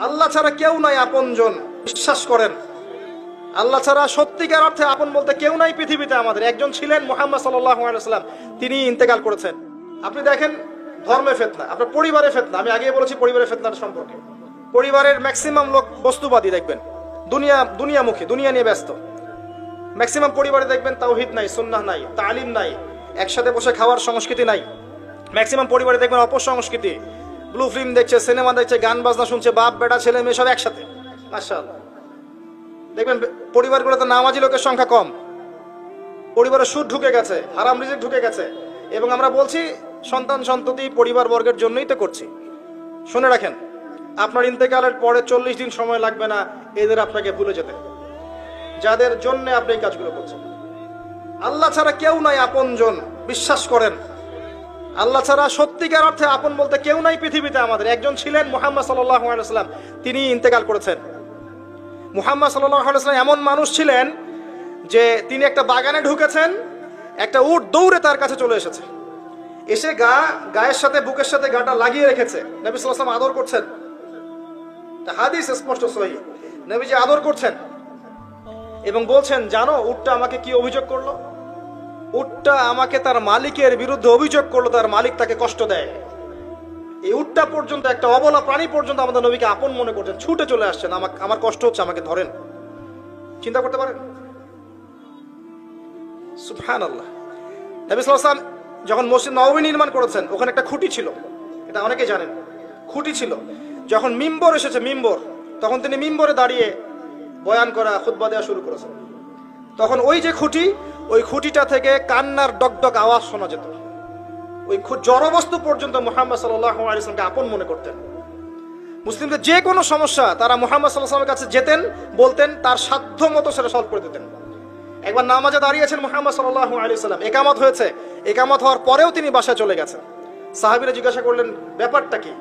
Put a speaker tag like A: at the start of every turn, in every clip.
A: আল্লাহ ছাড়া কেউ নাই আপনজন, বিশ্বাস করেন। আল্লাহ ছাড়া সত্যিকার অর্থে আপন বলতে কেউ নাই পৃথিবীতে। আমাদের একজন ছিলেন মুহাম্মদ সাল্লাল্লাহু আলাইহি ওয়াসাল্লাম, তিনি ইন্তেকাল করেছেন। আপনি দেখেন ধর্মে ফিতনা, আপনার পরিবারে ফিতনা। আমি আগেই বলেছি পরিবারের ফিতনার সম্পর্কে। পরিবারের ম্যাক্সিমাম লোক বস্তুবাদী দেখবেন, দুনিয়ামুখী, দুনিয়া নিয়ে ব্যস্ত। ম্যাক্সিমাম পরিবারে দেখবেন তাওহীদ নাই, সুন্নাহ নাই, তালিম নাই, একসাথে বসে খাওয়ার সংস্কৃতি নাই। ম্যাক্সিমাম পরিবারে দেখবেন অপসংস্কৃতি, ব্লু ফিল্ম দেখছে, সিনেমা দেখছে, গান বাজনা শুনছে, বাপ বেটা ছেলে মেয়ে সব একসাথে। মাশাআল্লাহ, দেখবেন পরিবারগুলোতে নামাজি লোকের সংখ্যা কম। পরিবারে সুদ ঢুকে গেছে, হারাম রিজিক ঢুকে গেছে। এবং আমরা বলছি সন্তান সন্ততি পরিবার বর্গের জন্যই তো করছি। শুনে রাখেন, আপনার ইন্তেকালের পরে 40 দিন সময় লাগবে না এদের আপনাকে ভুলে যেতে, যাদের জন্য আপনি এই কাজগুলো করছেন। আল্লাহ ছাড়া কেউ নাই আপনজন, বিশ্বাস করেন। আল্লাহ ছাড়া সত্যিকার অর্থে আপন বলতে কেউ নাই পৃথিবীতে। আমাদের একজন ছিলেন মুহাম্মদ সাল্লাল্লাহু আলাইহি ওয়াসাল্লাম, তিনি ইন্তেকাল করেছেন। মুহাম্মদ সাল্লাল্লাহু আলাইহি ওয়াসাল্লাম এমন মানুষ ছিলেন যে তিনি একটা বাগানে ঢুকেছেন, একটা উট দৌড়ে তার কাছে চলে এসেছে, এসে গায়ের সাথে বুকের সাথে গাটা লাগিয়ে রেখেছে। নবী সাল্লাল্লাহু আলাইহি ওয়াসাল্লাম আদর করছেন, হাদিস স্পষ্ট সহিহ। নবীজি আদর করছেন এবং বলছেন, জানো উটটা আমাকে কি অভিযোগ করলো? উটটা আমাকে তার মালিকের বিরুদ্ধে অভিযোগ করলো, তার মালিক তাকে কষ্ট দেয়। এই উটটা পর্যন্ত, একটা অবলা প্রাণী পর্যন্ত আমাদের নবীকে আপন মনে করছেন, ছুটে চলে আসছেন, আমার কষ্ট হচ্ছে, আমাকে ধরেন। চিন্তা করতে পারেন? সুবহানাল্লাহ। নবী সাল্লাল্লাহু আলাইহি ওয়াসাল্লাম যখন মসজিদ নববী নির্মাণ করেছেন, ওখানে একটা খুঁটি ছিল, এটা অনেকেই জানেন, খুঁটি ছিল। যখন মিম্বর এসেছে, তখন তিনি মিম্বরে দাঁড়িয়ে বয়ান করা, খুতবা দেওয়া শুরু করেছেন। তখন ওই যে খুঁটি, ওই খুঁটিটা থেকে কান্নার ডকডক আওয়াজ শোনা যেত। ওই জড়বস্তু পর্যন্ত মুহাম্মদ সাল্লাল্লাহু আলাইহি ওয়াসাল্লামকে আপন মনে করতেন। মুসলিমদের যে কোনো সমস্যা তারা মুহাম্মদ সাল্লাল্লাহু আলাইহি ওয়াসাল্লামের কাছে যেতেন, বলতেন, তার সাধ্য মতো সেটা সলভ করে দিতেন। একবার নামাজে দাঁড়িয়েছেন মুহাম্মদ সাল্লাল্লাহু আলাইহি ওয়াসাল্লাম, একামত হয়েছে, একামত হওয়ার পরেও তিনি বাসায় চলে গেছেন। সাহাবীরা জিজ্ঞাসা করলেন, ব্যাপারটা কি?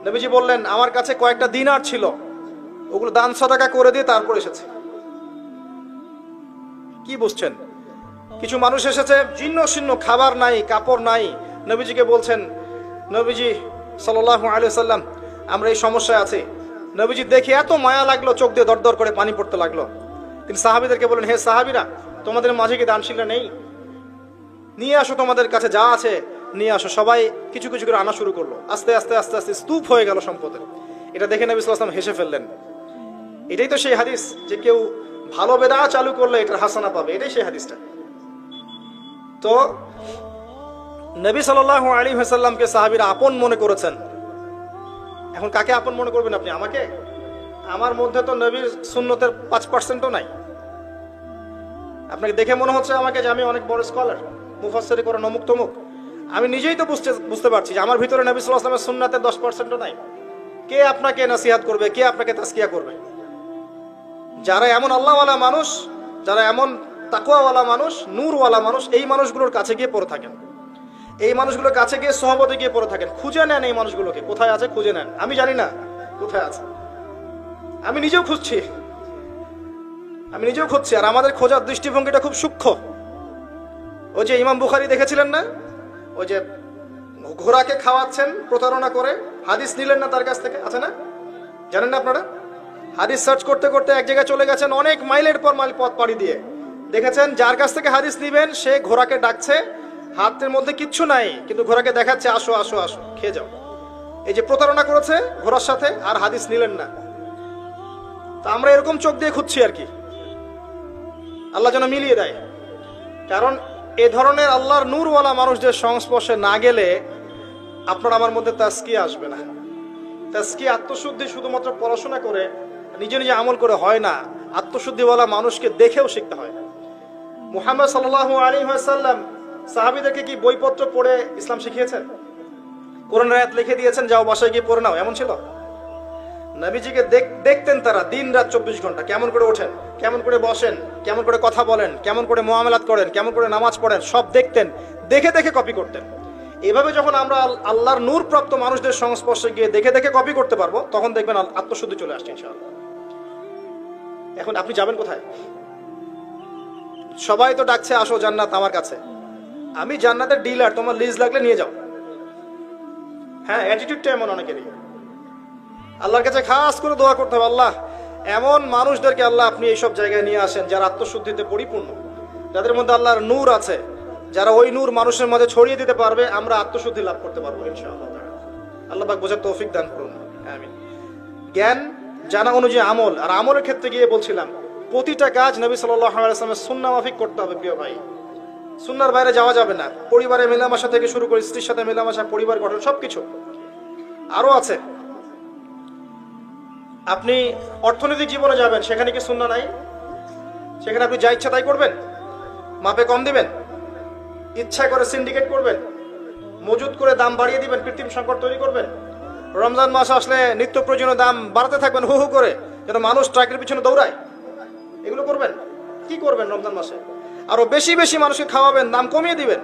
A: নবীজি বললেন, আমার কাছে কয়েকটা দিনার ছিল, ওগুলো দান সাদাকা করে দিয়ে তারপর এসেছে। কি বুঝছেন? কিছু মানুষ এসেছে, জীর্ণ শীর্ণ, খাবার নাই, কাপড় নাই, নবীজিকে বলছেন, নবীজি সাল্লাল্লাহু আলাইহি ওয়াসাল্লাম আমরা এই সমস্যায় আছি। নবীজি দেখে এত মায়া লাগলো, চোখ দিয়ে দরদর করে পানি পড়তে লাগলো। তিনি সাহাবীদেরকে বললেন, হে সাহাবীরা, তোমাদের মাঝে কি দানশীলরা নেই? নিয়ে আসো, তোমাদের কাছে যা আছে নিয়ে আসো। সবাই কিছু কিছু করে আনা শুরু করলো। আস্তে আস্তে আস্তে আস্তে স্তূপ হয়ে গেল সম্পদের। এটা দেখে নবী সাল্লাল্লাহু আলাইহি ওয়াসাল্লাম হেসে ফেললেন। এটাই তো সেই হাদিস যে কেউ ভালো বেদা চালু করলে এটার হাসানা পাবে, এটাই সেই হাদিসটা। তো নবী সাল্লাল্লাহু আলাইহি ওয়াসাল্লামকে সাহাবীরা আপন মনে করেছেন। এখন কাকে আপন মনে করবেন আপনি? আমাকে? আমার মধ্যে তো নবীর সুন্নতের 5%ও নাই। আপনাকে দেখে মনে হচ্ছে আমাকে যে আমি অনেক বড় স্কলার, মুফাসসির করেন অমুক তমুক। আমি নিজেই তো বুঝতে পারছি যে আমার ভিতরে নবী সাল্লাল্লাহু আলাইহি ওয়াসাল্লামের সুন্নাতের 10%ও নাই। কে আপনাকে নসিহত করবে? কে আপনাকে তাসকিয়া করবে? যারা এমন আল্লাহওয়ালা মানুষ, যারা এমন তাকওয়াওয়ালা মানুষ, নূরওয়ালা মানুষ, এই মানুষগুলোর কাছে গিয়ে পড়ে থাকেন, এই মানুষগুলোর কাছে গিয়ে সহবতে গিয়ে পড়ে থাকেন, খুঁজে নেন এই মানুষগুলোকে, কোথায় আছে খুঁজে নেন। আমি জানি না কোথায় আছে, আমি নিজেও খুঁজছি, আর আমাদের খোঁজার দৃষ্টিভঙ্গিটা খুব সূক্ষ্ম। ওই যে ইমাম বুখারী দেখেছিলেন না, ওই যে ঘোড়াকে খাওয়াচ্ছেন প্রতারণা করে, হাদিস নিলেন না তার কাছ থেকে, আছে না? জানেন না আপনারা? হাদিস সার্চ করতে করতে এক জায়গায় চলে গেছেন, অনেক মাইলের পর মাইল পথ পাড়ি দিয়ে দেখেছেন যার কাছ থেকে হাদিস নিবেন সে ঘোড়াকে ডাকছে, হাতের মধ্যে কিচ্ছু নাই, কিন্তু ঘোড়াকে দেখাচ্ছে, আসো আসো আসো, খেয়ে যাও। এই যে প্রতারণা করেছে ঘোড়ার সাথে, আর হাদিস নিলেন না। তা আমরা এরকম চোখ দিয়ে খুঁজছি আর কি, আল্লাহ যেন মিলিয়ে দেয়। কারণ এ ধরনের আল্লাহর নূরওয়ালা মানুষদের সংস্পর্শে না গেলে আপনার আমার মধ্যে তাসকিয়া আসবে না। তাসকিয়া, আত্মশুদ্ধি শুধুমাত্র পড়াশোনা করে, নিজে নিজে আমল করে হয় না। আত্মশুদ্ধিওয়ালা মানুষকে দেখেও শিখতে হয়। মুহাম্মদ সাল্লাল্লাহু আলাইহি ওয়াসাল্লাম সাহাবীদেরকে কি বইপত্র পড়ে ইসলাম শিখিয়েছেন? কোরআনের আয়াত লিখে দিয়েছেন, যাও বাসায় গিয়ে পড়ে নাও, এমন ছিল? নবীজিকে দেখতেন তারা দিন রাত 24 ঘন্টা, কেমন করে ওঠেন, কেমন করে বসেন, কেমন করে কথা বলেন, কেমন করে মুআমালাত করেন, কেমন করে নামাজ পড়েন, সব দেখতেন, দেখে দেখে কপি করতেন। এভাবে যখন আমরা আল্লাহর নূর প্রাপ্ত মানুষদের সংস্পর্শে গিয়ে দেখে দেখে কপি করতে পারবো, তখন দেখবেন আত্মশুদ্ধি চলে আসছে ইনশাআল্লাহ। এখন আপনি যাবেন কোথায়? সবাই তো ডাকছে, আসো জান্নাত আমার কাছে। আমি জান্নাতের ডিলার, তোমার লিজ লাগলে নিয়ে যাও। হ্যাঁ, অ্যাটিটিউডটা এমন অনেকেরই। আল্লাহর কাছে খাস করে দোয়া করতে হবে, আল্লাহ এমন মানুষদেরকে আল্লাহ আপনি এইসব জায়গায় নিয়ে আসেন যারা আত্মশুদ্ধিতে পরিপূর্ণ, যাদের মধ্যে আল্লাহর নূর আছে, যারা ওই নূর মানুষের মধ্যে ছড়িয়ে দিতে পারবে, আমরা আত্মশুদ্ধি লাভ করতে পারবো ইনশাআল্লাহ। আল্লাহ পাক বোঝার তৌফিক দান করুন, আমিন। জ্ঞান জানা অনুযায়ী আমল, আর আমলের ক্ষেত্রে গিয়ে বলছিলাম প্রতিটা কাজ নবী সাল্লাল্লাহু আলাইহি ওয়াসাল্লামের সুন্নাহ মাফিক করতে হবে প্রিয় ভাই। সুন্নাহর বাইরে যাওয়া যাবে না। পরিবারে মেলামেশা থেকে শুরু করে স্ত্রীর সাথে মেলামেশা, পরিবার গঠন, সবকিছু। আরো আছে, আপনি অর্থনৈতিক জীবনে যাবেন, সেখানে কি সুন্নাহ নাই? সেখানে আপনি যা ইচ্ছা তাই করবেন, মাপে কম দিবেন, ইচ্ছা করে সিন্ডিকেট করবেন, মজুদ করে দাম বাড়িয়ে দিবেন, কৃত্রিম সংকট তৈরি করবেন, রমজান মাস আসলে নিত্য প্রয়োজনীয় দাম বাড়াতে থাকবেন হু হু করে, যেন মানুষ ট্রাকের পিছনে দৌড়ায়, এগুলো করবেন? কি করবেন রমজান মাসে? আরো বেশি বেশি মানুষকে খাওয়াবেন, দাম কমিয়ে দিবেন,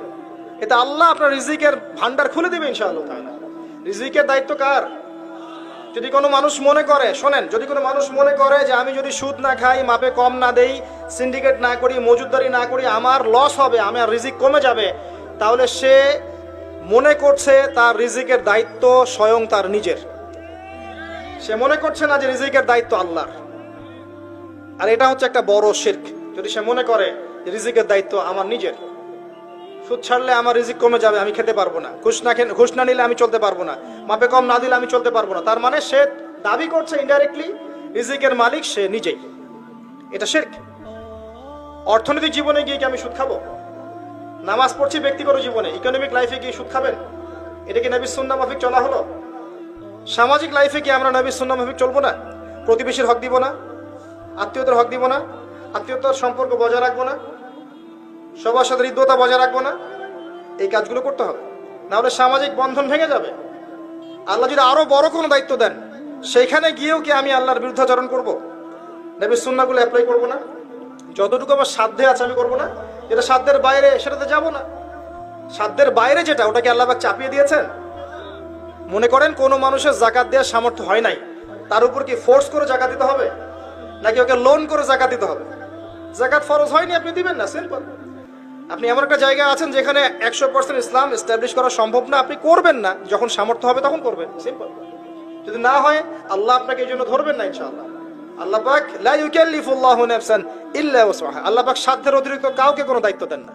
A: এতে আল্লাহ আপনার রিজিকের ভান্ডার খুলে দিবে ইনশাআল্লাহ তাআলা। রিজিকের দায়িত্ব কার? যদি কোনো মানুষ মনে করে, শোনেন, যদি কোনো মানুষ মনে করে যে আমি যদি সুদ না খাই, মাপে কম না দেই, সিন্ডিকেট না করি, মজুদদারি না করি, আমার লস হবে, আমার রিজিক কমে যাবে, তাহলে সে মনে করছে তার রিজিকের দায়িত্ব স্বয়ং তার নিজের। সে মনে করছে না যে রিজিকের দায়িত্ব আল্লাহর। আর এটা হচ্ছে একটা বড় শিরক, যদি সে মনে করে যে রিজিকের দায়িত্ব আমার নিজের। সুদ ছাড়লে আমার রিজিক কমে যাবে, আমি খেতে পারবো না, ঘুষ না নিলে আমি চলতে পারবো না, মাপে কম না দিলে আমি চলতে পারবো না, তার মানে সে দাবি করছে ইনডাইরেক্টলি রিজিকের মালিক সে নিজেই। এটা শিরক। অর্থনৈতিক জীবনে গিয়ে কি আমি সুদ খাবো? নামাজ পড়ছি ব্যক্তিগত জীবনে, ইকোনমিক লাইফে গিয়ে সুদ খাবেন? এটা কি নবীর সুন্নাহ মাফিক চলা হলো? সামাজিক লাইফে কি আমরা নবীর সুন্নাহ মাফিক চলবো না? প্রতিবেশীর হক দিব না, আত্মীয়তার হক দিব না, আত্মীয়তার সম্পর্ক বজায় রাখবো না, সবার সাথে হৃদ্যতা বজায় রাখবো না? এই কাজগুলো করতে হবে, না হলে সামাজিক বন্ধন ভেঙে যাবে। আল্লাহ যদি আরো বড় কোনো দায়িত্ব দেন, সেখানে গিয়েও কি আমি আল্লাহর বিরুদ্ধাচরণ করবো? নবীর সুন্নাহগুলো অ্যাপ্লাই করবো না? যতটুকু আমার সাধ্যে আছে আমি করবো না? যেটা সাধ্যের বাইরে সেটাতে যাবো না। সাধ্যের বাইরে যেটা, ওটাকে আল্লাহ পাক চাপিয়ে দিয়েছেন। মনে করেন কোনো মানুষের জাকাত দেওয়ার সামর্থ্য হয় নাই, তার উপর কি ফোর্স করে জাকাত দিতে হবে, নাকি ওকে লোন করে জাকাত দিতে হবে? জাকাত ফরজ হয়নি, আপনি দিবেন না, সিম্পল। আপনি এমন একটা জায়গায় আছেন যেখানে 100% ইসলাম এস্টাবলিশ করা সম্ভব না, আপনি করবেন না, যখন সামর্থ্য হবে তখন করবেন, সিম্পল। যদি না হয় আল্লাহ আপনাকে এই জন্য ধরবেন না ইনশাআল্লাহ। আল্লাহ পাক লা ইউকাল্লিফুল্লাহু নাফসান ইল্লা ওয়াসআহা, আল্লাহ পাক সাধ্যের অতিরিক্ত কাউকে কোনো দায়িত্ব দেন না।